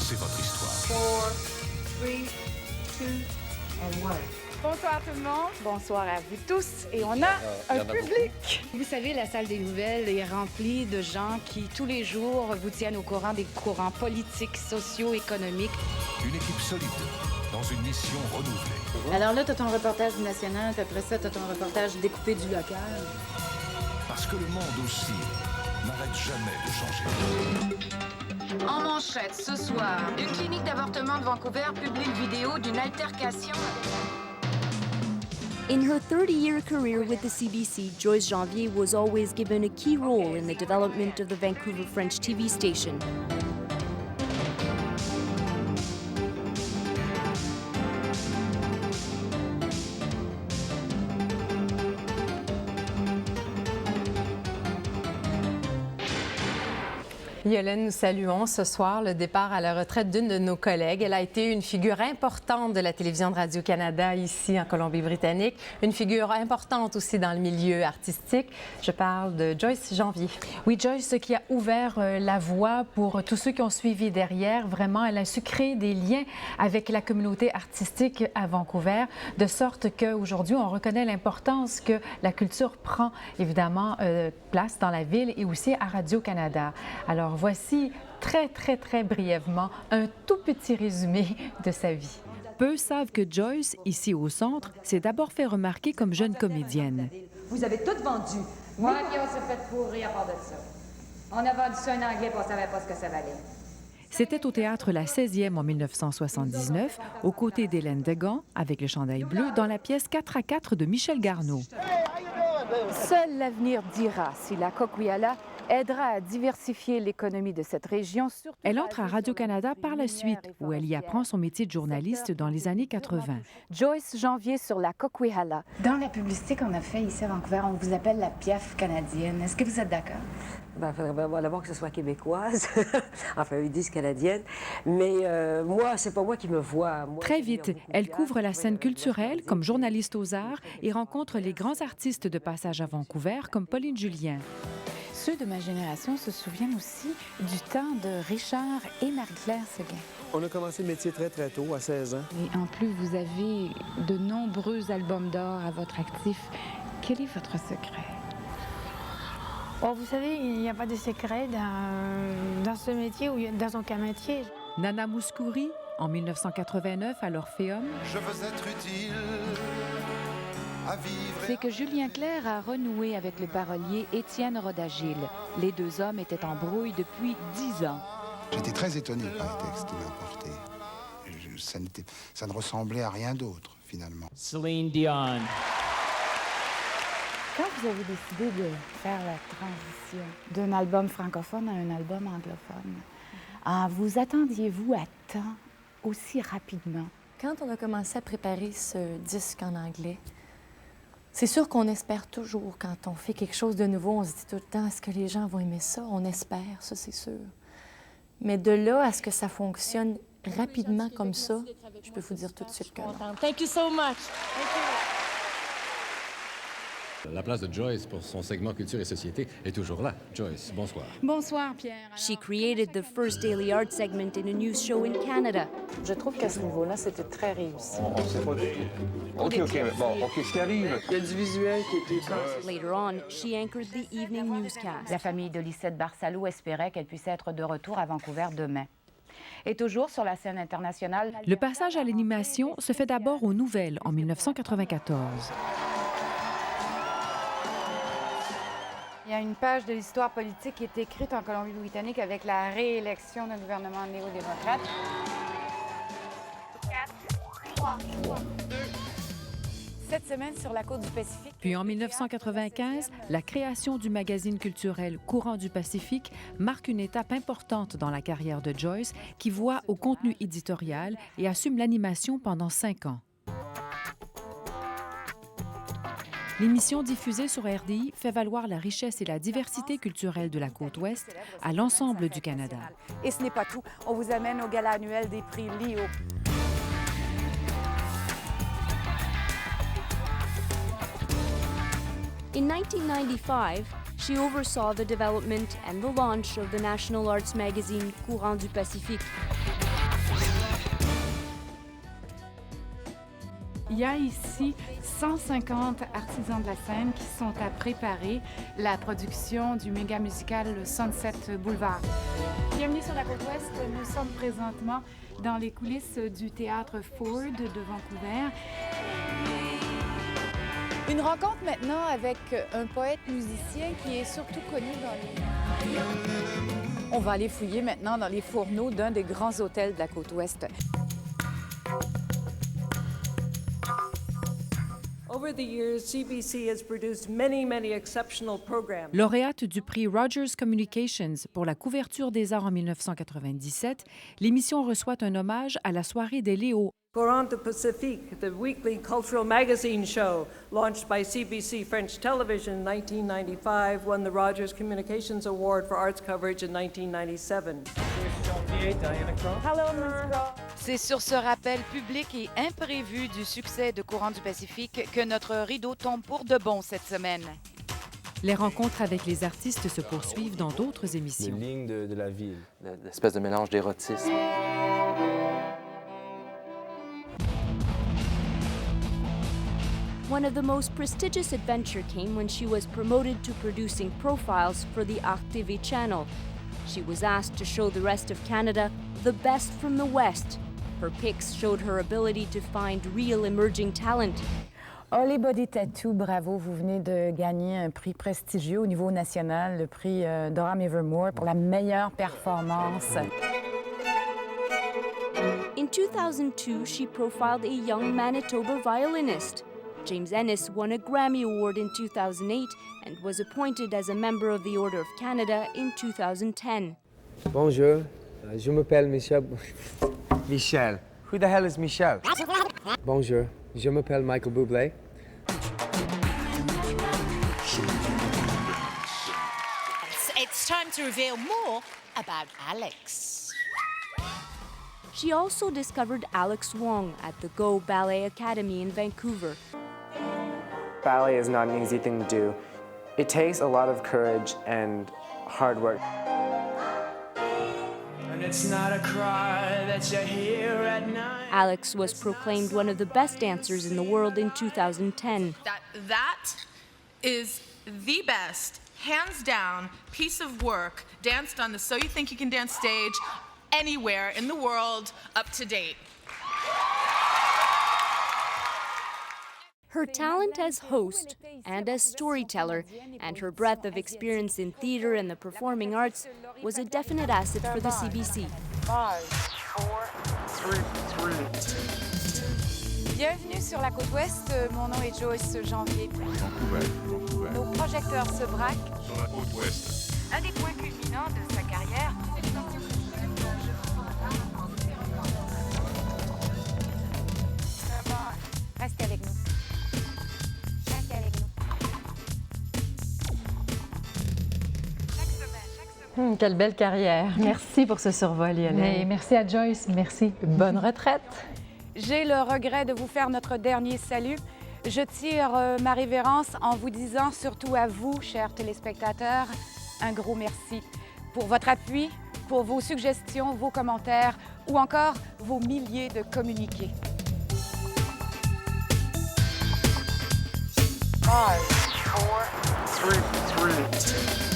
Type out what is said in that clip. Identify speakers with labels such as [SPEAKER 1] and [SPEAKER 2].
[SPEAKER 1] c'est votre histoire.
[SPEAKER 2] 4, 3, 2, and 1.
[SPEAKER 3] Bonsoir tout le monde. Bonsoir à vous tous. Et on a un public.
[SPEAKER 4] Vous savez, la salle des nouvelles est remplie de gens qui, tous les jours, vous tiennent au courant des courants politiques, sociaux, économiques.
[SPEAKER 1] Une équipe solide, dans une mission renouvelée.
[SPEAKER 4] Alors là, t'as ton reportage du national, puis après ça, t'as ton reportage découpé du local.
[SPEAKER 1] Parce que le monde aussi n'arrête jamais de changer.
[SPEAKER 5] En manchette, ce soir, une clinique d'avortement de Vancouver publie une vidéo d'une altercation.
[SPEAKER 6] In her 30-year career with the CBC, Joyce Janvier was always given a key role in the development of the Vancouver French TV station.
[SPEAKER 7] Yolène, nous saluons ce soir le départ à la retraite d'une de nos collègues. Elle a été une figure importante de la télévision de Radio-Canada ici en Colombie-Britannique, une figure importante aussi dans le milieu artistique. Je parle de Joyce Janvier.
[SPEAKER 8] Oui, Joyce qui a ouvert la voie pour tous ceux qui ont suivi derrière. Vraiment, elle a su créer des liens avec la communauté artistique à Vancouver, de sorte qu'aujourd'hui, on reconnaît l'importance que la culture prend, évidemment, place dans la ville et aussi à Radio-Canada. Alors, voici très brièvement un tout petit résumé de sa vie.
[SPEAKER 9] Peu savent que Joyce, ici au centre, s'est d'abord fait remarquer comme jeune comédienne.
[SPEAKER 10] Vous avez tout vendu.
[SPEAKER 11] Oui, puis on s'est fait pourrir à part de ça. On a vendu ça en anglais, puis on savait pas ce que ça valait.
[SPEAKER 9] C'était au théâtre La 16e en 1979, aux côtés d'Hélène Degan, avec le chandail bleu, dans la pièce 4 à 4 de Michel Garneau.
[SPEAKER 3] Seul l'avenir dira si la Coquihalla aidera à diversifier l'économie de cette région.
[SPEAKER 9] Elle entre à Radio-Canada par la suite, où elle y apprend son métier de journaliste dans les années 80.
[SPEAKER 3] Joyce Janvier sur la Coquihalla.
[SPEAKER 4] Dans la publicité qu'on a faite ici à Vancouver, on vous appelle la Piaf canadienne. Est-ce que vous êtes d'accord?
[SPEAKER 10] Il faudrait d'abord que ce soit québécoise. Enfin, ils disent canadienne. Mais moi, c'est pas moi qui me vois. Moi,
[SPEAKER 9] très vite, elle couvre la scène culturelle comme journaliste aux arts et rencontre les grands artistes de passage à Vancouver comme Pauline Julien.
[SPEAKER 4] Ceux de ma génération se souviennent aussi du temps de Richard et Marie-Claire Seguin.
[SPEAKER 12] On a commencé le métier très tôt, à 16 ans.
[SPEAKER 4] Et en plus, vous avez de nombreux albums d'or à votre actif. Quel est votre secret?
[SPEAKER 13] Bon, vous savez, il n'y a pas de secret dans ce métier ou dans aucun métier.
[SPEAKER 9] Nana Mouskouri, en 1989 à l'Orphéum.
[SPEAKER 1] Je veux être utile.
[SPEAKER 4] C'est que Julien Clerc a renoué avec le parolier Étienne Rodagil. Les deux hommes étaient en brouille depuis 10 ans.
[SPEAKER 14] J'étais très étonné par les textes qu'il m'a apportés. Ça ne ressemblait à rien d'autre, finalement.
[SPEAKER 15] Céline Dion.
[SPEAKER 4] Quand vous avez décidé de faire la transition d'un album francophone à un album anglophone, vous attendiez-vous à temps aussi rapidement?
[SPEAKER 16] Quand on a commencé à préparer ce disque en anglais, c'est sûr qu'on espère toujours, quand on fait quelque chose de nouveau, on se dit tout le temps, est-ce que les gens vont aimer ça? On espère, ça c'est sûr. Mais de là à ce que ça fonctionne rapidement comme ça, je peux vous dire tout de suite que non.
[SPEAKER 13] Thank you so much.
[SPEAKER 17] La place de Joyce pour son segment Culture et Société est toujours là. Joyce, bonsoir.
[SPEAKER 4] Bonsoir, Pierre.
[SPEAKER 6] She created the first daily art segment in a news show in Canada.
[SPEAKER 3] Je trouve qu'à ce niveau-là, c'était très réussi.
[SPEAKER 12] On ne sait pas du tout. OK, bon, OK, ce qui arrive. Il y a du visuel qui était...
[SPEAKER 6] Later on, she anchored the evening newscast.
[SPEAKER 4] La famille de Lisette Barsalou espérait qu'elle puisse être de retour à Vancouver demain. Et toujours sur la scène internationale...
[SPEAKER 9] Le passage à l'animation se fait d'abord aux nouvelles en 1994.
[SPEAKER 3] Il y a une page de l'histoire politique qui est écrite en Colombie-Britannique avec la réélection d'un gouvernement néo-démocrate. 4, 3, 2. Cette semaine sur la côte du Pacifique.
[SPEAKER 9] Puis en 1995, la création du magazine culturel Courant du Pacifique marque une étape importante dans la carrière de Joyce, qui voit au contenu éditorial et assume l'animation pendant 5 ans. L'émission diffusée sur RDI fait valoir la richesse et la diversité culturelle de la côte ouest à l'ensemble du Canada.
[SPEAKER 3] Et ce n'est pas tout. On vous amène au gala annuel des prix Leo.
[SPEAKER 6] In 1995, she oversaw the development and the launch of the national arts magazine Courant du Pacifique.
[SPEAKER 4] Il y a ici 150 artisans de la scène qui sont à préparer la production du méga musical Sunset Boulevard. Bienvenue sur la côte ouest. Nous sommes présentement dans les coulisses du théâtre Ford de Vancouver.
[SPEAKER 3] Une rencontre maintenant avec un poète-musicien qui est surtout connu dans les... On va aller fouiller maintenant dans les fourneaux d'un des grands hôtels de la côte ouest.
[SPEAKER 15] Over the years, CBC has produced many exceptional programs.
[SPEAKER 9] Lauréate du prix Rogers Communications pour la couverture des arts en 1997, l'émission reçoit un hommage à la soirée des Léo.
[SPEAKER 15] Courant du Pacifique, the weekly cultural magazine show launched by CBC French Television in 1995, won the Rogers Communications Award for arts coverage in 1997.
[SPEAKER 18] Hello, Ms. Crow. C'est sur ce rappel public et imprévu du succès de Courant du Pacifique que notre rideau tombe pour de bon cette semaine.
[SPEAKER 9] Les rencontres avec les artistes se poursuivent dans d'autres émissions.
[SPEAKER 19] Les lignes de la ville.
[SPEAKER 20] L'espèce de mélange d'érotisme.
[SPEAKER 6] One of the most prestigious adventures came when she was promoted to producing profiles for the Art TV channel. She was asked to show the rest of Canada the best from the West. Her pics showed her ability to find real emerging talent.
[SPEAKER 4] Holly Body Tattoo, bravo, vous venez de gagner un prix prestigieux au niveau national, le prix Dora Evermore pour la meilleure performance.
[SPEAKER 6] In 2002, she profiled a young Manitoba violinist. James Ennis won a Grammy Award in 2008 and was appointed as a member of the Order of Canada in 2010.
[SPEAKER 19] Bonjour, je m'appelle Michel. Michel. Who the hell is Michel? Bonjour, je m'appelle Michael Bublé.
[SPEAKER 21] It's time to reveal more about Alex.
[SPEAKER 6] She also discovered Alex Wong at the Go Ballet Academy in Vancouver.
[SPEAKER 22] Ballet is not an easy thing to do. It takes a lot of courage and hard work.
[SPEAKER 23] And it's not a cry that you hear at night.
[SPEAKER 6] Alex was proclaimed one of the best dancers in the world in 2010.
[SPEAKER 24] That is the best, hands down, piece of work danced on the So You Think You Can Dance stage anywhere in the world up to date.
[SPEAKER 6] Her talent as host and as storyteller and her breadth of experience in theater and the performing arts was a definite asset for the CBC.
[SPEAKER 21] 5, 4, 3, 3. Bienvenue sur la côte ouest. Mon nom est Joyce Janvier.
[SPEAKER 1] Vancouver.
[SPEAKER 21] Nos projecteurs se braquent.
[SPEAKER 1] Sur la côte ouest.
[SPEAKER 21] Un des points culminants de sa carrière. Restez avec nous.
[SPEAKER 7] Quelle belle carrière. Merci pour ce survol, Lionel.
[SPEAKER 8] Merci à Joyce. Merci.
[SPEAKER 7] Bonne retraite.
[SPEAKER 18] J'ai le regret de vous faire notre dernier salut. Je tire ma révérence en vous disant, surtout à vous, chers téléspectateurs, un gros merci pour votre appui, pour vos suggestions, vos commentaires ou encore vos milliers de communiqués.
[SPEAKER 23] 5, 4, 3, 3.